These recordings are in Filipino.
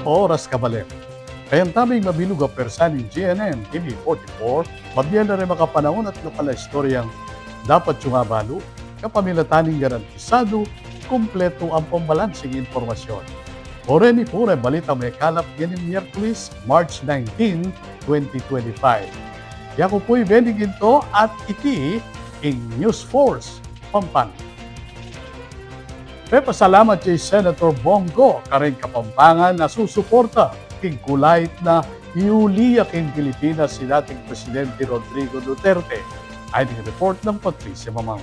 oras kabalik. Kayang taming mabilog ang persa ng GNM TV44, mabyan na rin makapanahon at lokal na istoryang dapat yung abalo, kapamilataning garantisado, kumpleto ang pambalansing informasyon. Ore ni Pure, balita may kalap ganing Miyerkules, March 19, 2025. Yako po'y beniginto at iti in News Force, Pampanga. Pasalamat kay Senator Bongo, karing Kapampangan na susuporta king kulait na iuliya king Pilipinas si dating Presidente Rodrigo Duterte. Ay report ng Patricia Mamang.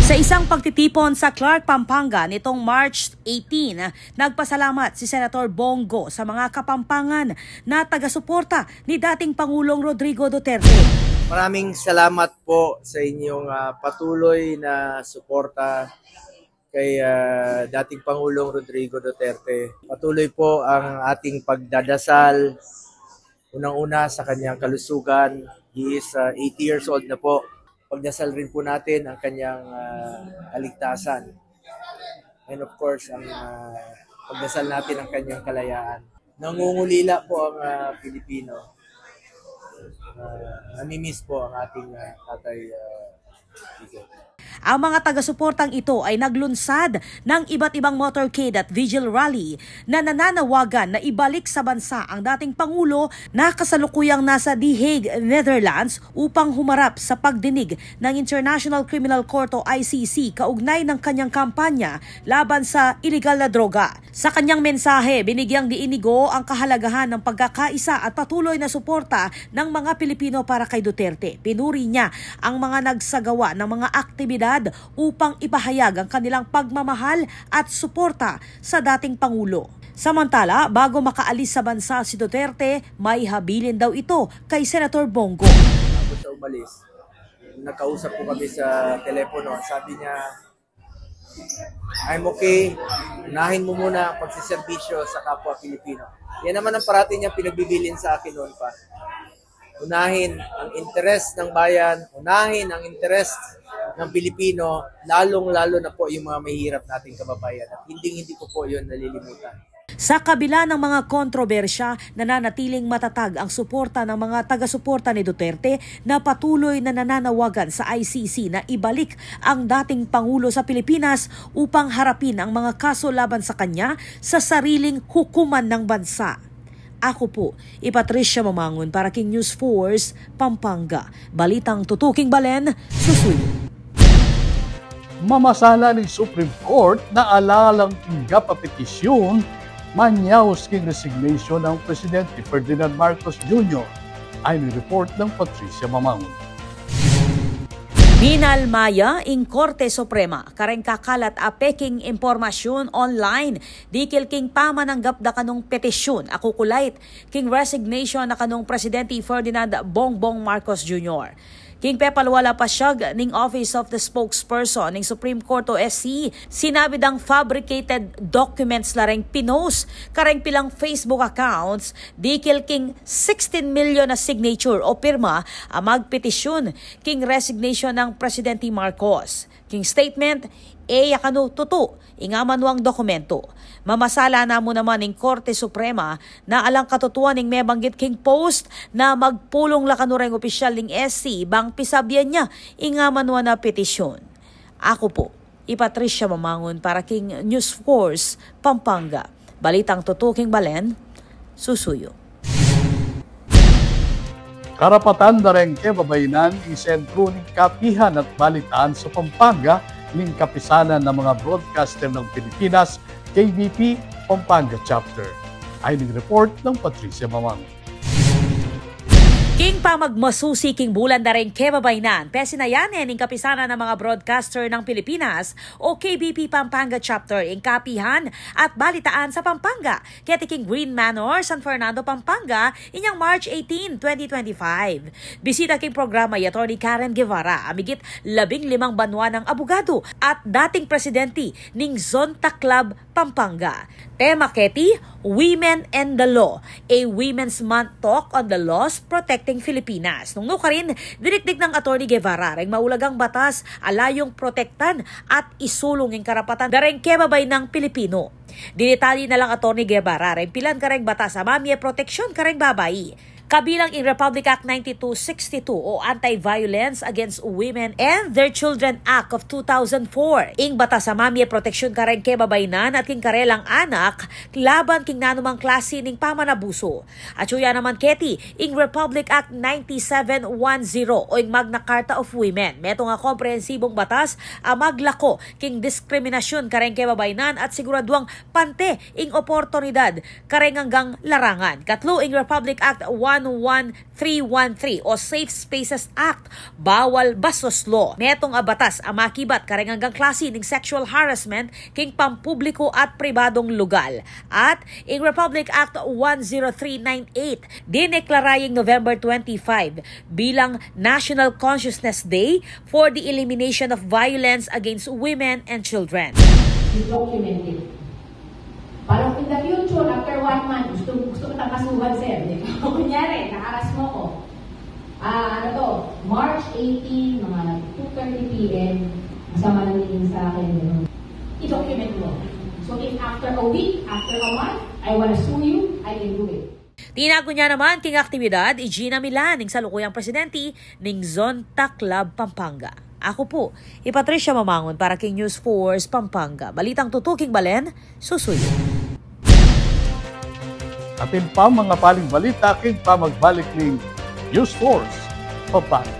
Sa isang pagtitipon sa Clark, Pampanga nitong March 18, nagpasalamat si Senator Bongo sa mga Kapampangan na taga-suporta ni dating Pangulong Rodrigo Duterte. Maraming salamat po sa inyong patuloy na suporta kay dating Pangulong Rodrigo Duterte. Patuloy po ang ating pagdadasal, unang-una sa kanyang kalusugan. He is 80 years old na po. Pagdasal rin po natin ang kanyang kaligtasan. And of course, ang pagdasal natin ang kanyang kalayaan. Nangungulila po ang Pilipino. Namimiss po ang ating tatay Vigo. Ang mga taga-suportang ito ay naglunsad ng iba't ibang motorcade at vigil rally na nananawagan na ibalik sa bansa ang dating Pangulo na kasalukuyang nasa The Hague, Netherlands upang humarap sa pagdinig ng International Criminal Court o ICC kaugnay ng kanyang kampanya laban sa iligal na droga. Sa kanyang mensahe, binigyang diinigo ang kahalagahan ng pagkakaisa at patuloy na suporta ng mga Pilipino para kay Duterte. Pinuri niya ang mga nagsagawa ng mga aktibidad upang ipahayag ang kanilang pagmamahal at suporta sa dating Pangulo. Samantala, bago makaalis sa bansa si Duterte, may habilin daw ito kay Senator Bongo. Bago siya umalis, nakausap po kami sa telepono. Sabi niya, I'm okay, unahin mo muna ang pagsiservisyo sa kapwa Pilipino. Yan naman ang parati niya pinagbibilin sa akin noon pa. Unahin ang interes ng bayan, unahin ang interes ng Pilipino, lalong-lalo na po yung mga mahihirap nating kababayan. At hindi ko po yun nalilimutan. Sa kabila ng mga kontrobersya, nananatiling matatag ang suporta ng mga taga-suporta ni Duterte na patuloy na nananawagan sa ICC na ibalik ang dating Pangulo sa Pilipinas upang harapin ang mga kaso laban sa kanya sa sariling hukuman ng bansa. Ako po, Patricia Mamangon para King News Force, Pampanga. Balitang tutuking balen, susunod. Mamasala ng Supreme Court na alalang tinggap ang petisyon manyaws king resignation ng Presidente Ferdinand Marcos Jr. Ay report ng Patricia Mamangon. Binalmaya ing Korte Suprema kareng kakalat a peking impormasyon online dikil king pamananggap da kanong petisyon ako kulait king resignation na kanong Presidente Ferdinand Bongbong Marcos Jr. King pepalwala pa siyag ning Office of the Spokesperson ning Supreme Court o SC, sinabi dang fabricated documents lareng pinost kareng pilang Facebook accounts dikil king 16 million na signature o pirma ang magpetisyon king resignation ng Presidente Marcos. King statement, yakano tuto, ingamanwang dokumento. Mamasala na mo naman ng Korte Suprema na alang katutuan ng may banggit king post na magpulong lakanureng opisyal ng SC bang pisabyan niya ingamanwa na petisyon. Ako po, Patricia Mamangon para King News Force, Pampanga. Balitang tutuking balen, susuyo. Karapatan na rin kebabaynan isentro ng kapihan at balitaan sa Pampanga ng kapisanan ng mga broadcaster ng Pilipinas, KBP Pampanga Chapter. Ay report ng Patricia Mamang. King pamagmasusi king bulan na rin kebabaynan, pesinayanin ng kapisanan ng mga broadcaster ng Pilipinas o KBP Pampanga Chapter ing kapihan at balitaan sa Pampanga. Keti king Green Manor, San Fernando, Pampanga, inyang March 18, 2025. Bisita king programa y Atty. Karen Guevara, amigit 15 banwa ng abogado at dating presidente ning Zonta Club, Pampanga. Tema keti, Women and the Law, a Women's Month talk on the laws protecting Filipinas. Nung ka rin, dinikdik ng Atty. Guevara, ring maulagang batas alayong protektan at isulong ang karapatan dareng kebabay ng Pilipino. Dinitali na lang Atty. Guevara, ring pilan kareng batas sa mamye proteksyon kareng babayi. Kabilang in Republic Act 9262 o Anti-Violence Against Women and Their Children Act of 2004. Ing batas sa mamye proteksyon kareng kebabaynan at king karelang anak laban king nanumang klase ning pamanabuso. At suya naman keti ing Republic Act 9710 o ing Magna Carta of Women. Meto nga komprehensibong batas maglako king diskriminasyon kareng kebabaynan at siguraduang pante ing oportunidad kareng hanggang larangan. Katlo ing Republic Act 11313 o Safe Spaces Act, bawal bastos law. Netong batas makibat kareng hanggang klase ning sexual harassment king pampubliko at pribadong lugar. At ing Republic Act 10398 dineklaraying November 25 bilang National Consciousness Day for the Elimination of Violence Against Women and Children. Documented. Parang in the future, after 1 month, gusto ko kasuhan, sir. Kunyari, nakaras mo ko. March 18, mga 2:30 p.m., masama nangingin sa akin. I-document mo. So if after a week, after a month, I wanna sue you, I can do it. Tinago niya naman king aktibidad Gina Milan ning salukuyang presidente ning Zonta Club Pampanga. Ako po, Patricia Mamangon para King News Force Pampanga. Balitang tutuking Balen, susuyo. Atin pa mga paling balita king pa magbalik ning News Force Pampanga.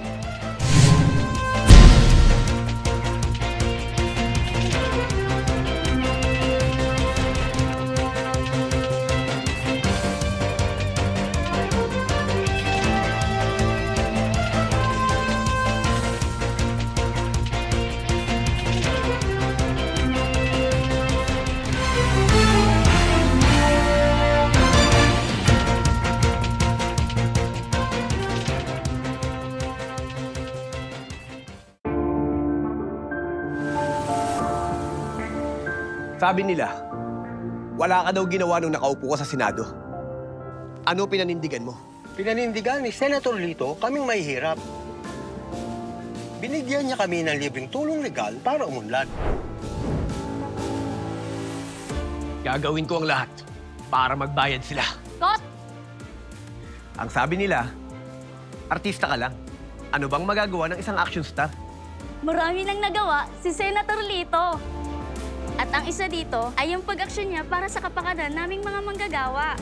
Sabi nila, wala ka daw ginawa nung nakaupo ka sa Senado. Ano pinanindigan mo? Pinanindigan ni Senator Lito kaming mahihirap. Binigyan niya kami ng libreng tulong legal para umunlad. Gagawin ko ang lahat para magbayad sila. Kot! Ang sabi nila, artista ka lang. Ano bang magagawa ng isang action star? Marami nang nagawa si Senator Lito. At ang isa dito ay yung pag-aksyon niya para sa kapakanan naming mga manggagawa.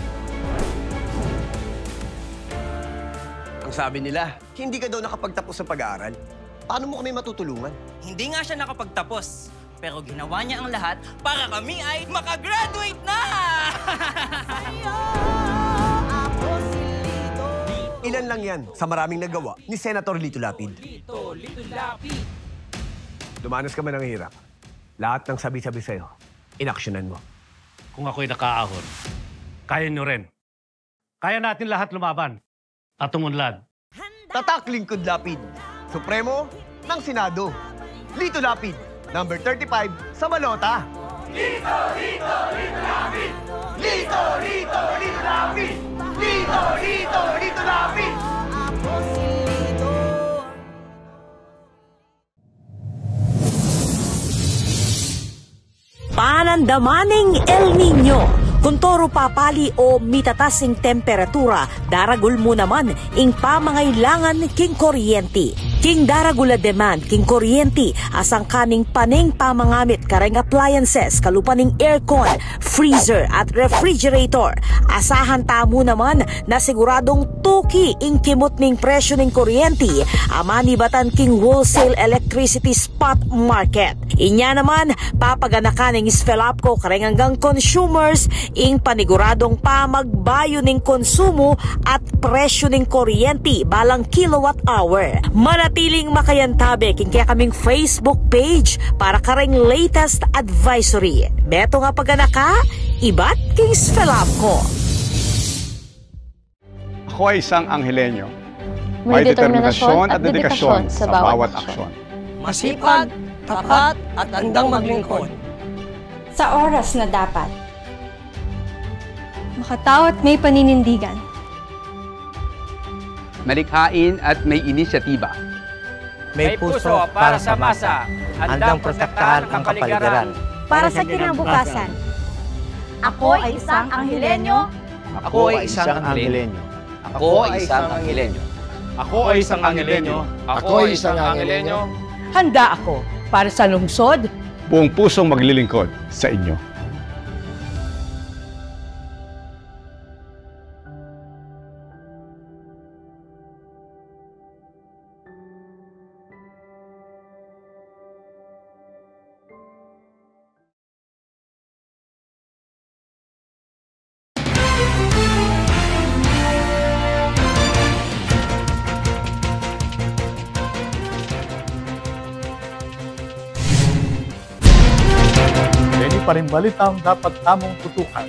Ang sabi nila, hindi ka daw nakapagtapos sa pag-aaral. Paano mo kami matutulungan? Hindi nga siya nakapagtapos, pero ginawa niya ang lahat para kami ay makagraduate na! Ilan lang yan sa maraming nagawa ni Senator Lito Lapid. Dumanas ka man ng hirap. Lahat ng sabi-sabi sa'yo, inaksyonan mo. Kung ako'y nakaahon, kaya nyo rin. Kaya natin lahat lumaban at umunlad. Tatak Lingkod Lapid, Supremo ng Senado. Lito Lapid, number 35 sa balota. Lito, Lito, Lito Lapid! Lito, Lito, Lito Lapid! Lito, Lito, Lito Lapid! Panandamaning El Nino. Kung toro papali o mitatasing temperatura, daragul mo naman ing pamangailangan king kuryente. King daragula demand king kuryente asang kaning paning pamangamit kareng appliances kalupaning aircon, freezer at refrigerator. Asahan tamo naman na siguradong tuki ing kimot ning presyo ning kuryente amani batan king wholesale electricity spot market. Inya naman papaganakan ning Sfelapco kareng hanggang consumers ing paniguradong pamagbayo ning konsumo at presyo ning kuryente balang kilowatt hour. Manatiling makayantabe king kaya kaming Facebook page para kareng latest advisory. Beto nga paganaka, ibat king Sfelapco. Ako ay isang Anghelenyo. May determinasyon at dedikasyon sa bawat aksyon. Masipag, tapat at handang maglingkod. Sa oras na dapat. makatao at may paninindigan. Malikhain at may inisyatiba. May puso para sa masa, handang protektahan ang kapaligiran. Para sa kinabukasan. Ako ay isang Anghelenyo. Ako ay isang Anghelenyo. Ako ay isang Anghelenyo. Ako ay isang Anghelenyo. Ako ay isang Anghelenyo. Handa ako para sa lungsod. Buong pusong maglilingkod sa inyo. Pa rin balitang dapat tamong tutukan.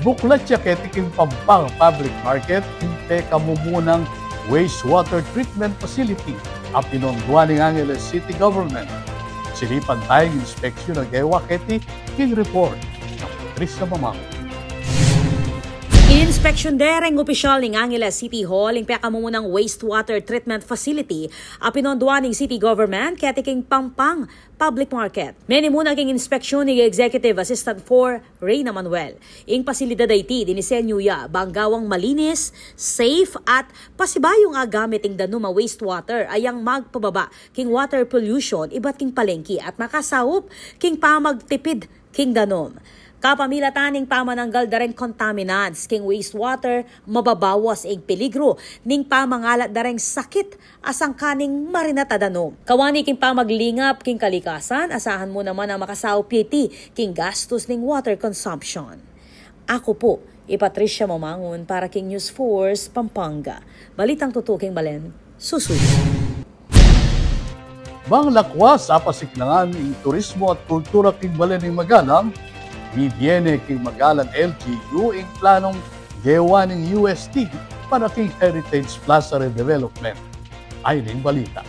Buklat siya ketiking Pampang Public Market, inte kamumunang wastewater treatment facility ang pinonduan ng Angeles City Government. Silipan tayong inspeksyon ng Gewa Keti King Report ng Patricia Mamang. Inspection dereng opisyal ng Angeles City Hall ang pakamumunang wastewater treatment facility ang pinonduan ng City Government ketiking Pampang Public Market. Meni muna king inspeksyon ni Executive Assistant 4 Reyna Manuel. Ing pasilidad ay dinisenyo ya banggawang malinis, safe at pasibayong agamit ing danuma wastewater ayang magpababa king water pollution iba't king palengki at makasawop king pamagtipid king danom. Kapamilataning pamananggal dareng contaminants king wastewater mababawas ing peligro ning pamangalat dareng sakit asang kaning marinatadanom. Kawani king pamaglingap king kalikasan asahan mo naman ang makasawpiti king gastos ning water consumption. Ako po, Patricia Mamangon para king News Force Pampanga. Balitang tutuking balen, susunod. Bang lakwas sa pasiklangan ng turismo at kultura king balen ng Magalang, Midyene king Magalang LGU ang planong gewa ng UST para king Heritage Plaza Redevelopment. Ay ning balita.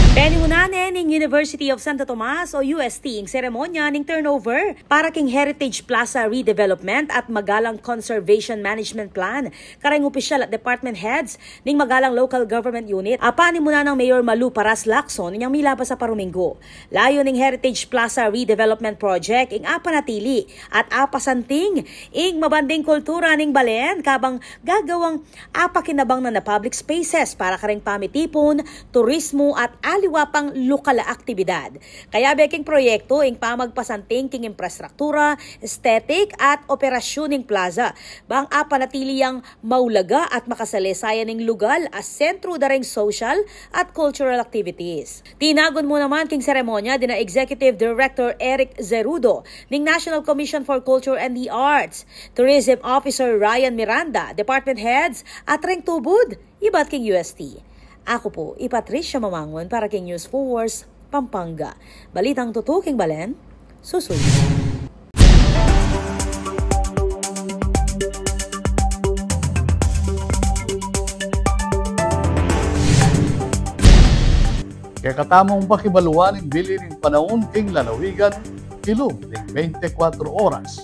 Penimunanen ng University of Santo Tomas o UST ang seremonya ng turnover para king Heritage Plaza Redevelopment at Magalang Conservation Management Plan. Karang opisyal at department heads ng Magalang Local Government Unit. Apani muna ng Mayor Malu Paras Lacson niyang milabas sa Paruminggo. Layo ng Heritage Plaza Redevelopment Project ing apanatili at apasanting ing mabanding kultura ng balen kabang gagawang apakinabang na public spaces para karang pamitipon, turismo at aliwapang lokal na aktibidad. Kaya beking proyekto ing pamagpasanting king infrastruktura, aesthetic at operasyon ng plaza. Bang apanatili ang maulaga at makasalesayan ng lugar as sentro dareng social at cultural activities. Tinagon mo naman king seremonya din na Executive Director Eric Zerudo ng National Commission for Culture and the Arts, Tourism Officer Ryan Miranda, Department Heads at Reng Tubod, iba't king UST. Ako po, Patricia Mamangon para king News Force Pampanga. Balitang tutuking balen, susunod. Kaya katamong pakibaluan ng bili ng panahon king lalawigan, kilom ng 24 oras.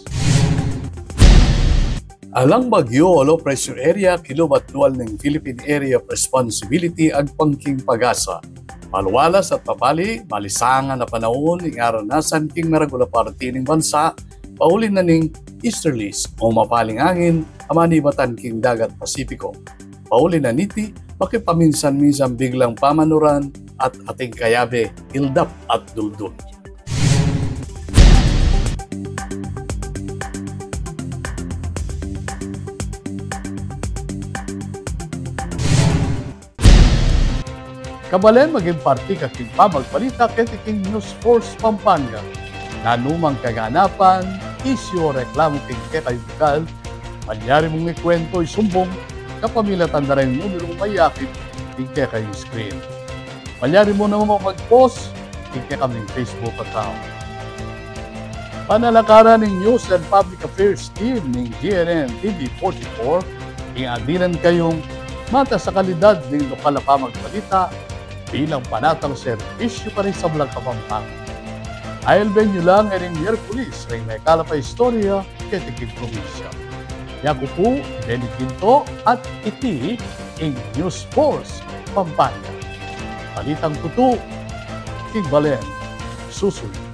Alang bagyo o low pressure area, kilobatlual ng Philippine Area of Responsibility ag pangking pag-asa. Maluwalas at papali, malisangan na panahon ng aranasan king maragula party ng bansa, paulin na ning easterlies o mapaling angin, amanibatan king dagat Pasipiko. Paulin na niti, makipaminsan-minsan biglang pamanuran at ating kayabe, ildap at duldul. Kabalen maging party kaking pamagbalita ketiking News Force Pampanga. Nanumang kaganapan, isyo reklamo king kekayukal, palyari mong ikwento isumbong, kapamilatan na rin numero mayakit king kekayong screen. Palyari mo naman mag-post king kekaming Facebook account. Panalakaran ng News and Public Affairs Team ng GNN TV44, iadinan kayong mata sa kalidad ng lokal na pamagbalita bilang panatang serbisyo pa rin sa Blanca Pampanga. Ayel benyo lang erin Miyerkules, rin may kalapa istorya, ketiking probinsya. Yaku po, Benny Quinto at iti, ing News Force, Pampanga. Balitang tutu, King Balen, susunod.